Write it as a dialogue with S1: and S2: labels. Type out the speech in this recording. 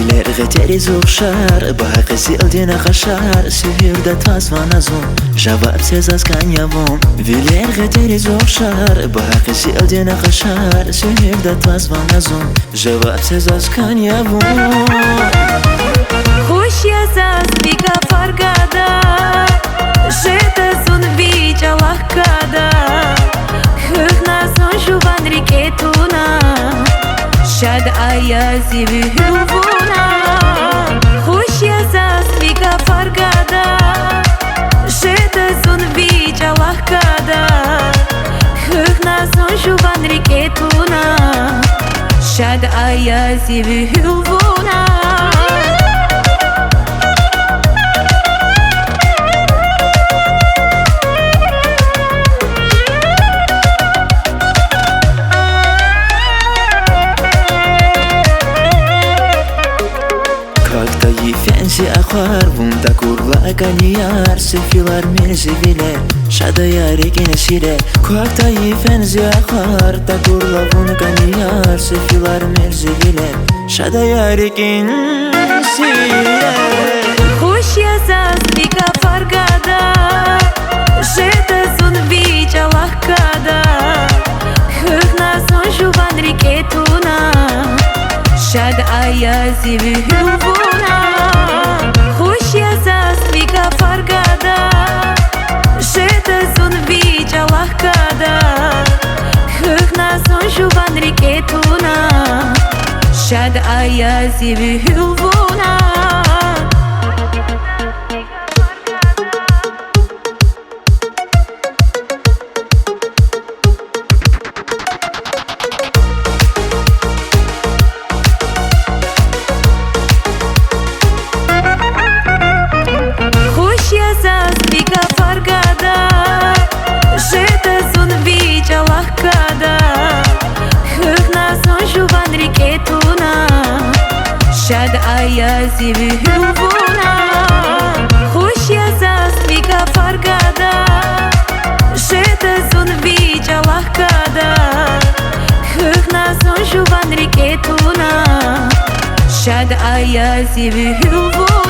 S1: Viler gheteri zofshar Bahaq zil dina khashar Sihir da tasvan azum Javab sezas kanyavom Viler gheteri zofshar Bahaq zil dina khashar Sihir da tasvan azum Javab sezas kanyavom
S2: Khush yazas bika fargada Jeta sun vicha lahkada Khna son juvan riketuna Shad ayazi vihuvuna Khush yazas bika fargada Jeta sun vicha lahkada Khna son juvan riketuna Shad ayazi vihuvuna
S1: Фенси ахвар вунда курла канияр Сефилар мерзивиле Шадая рекене сире Куакта и фенси ахвар Та курла вун канияр Сефилар мерзивиле Шадая рекене сире
S2: Khush yazas bika fargada Jeta sun vicha lahkada Khna son juvan riketuna Shad ayazi vihuvuna Khush yazas bika fargada Jeta sun vicha lahkada Khna son juvan riketuna Shad ayazi vihuvuna Yazas bika fargada Jeta sun vicha lahkada Khna son juvan riketuna Shad ayazi vihuvuna Khush yazas bika fargada Jeta sun vicha lahkada Khna son juvan riketuna Shad ayazi vihuvuna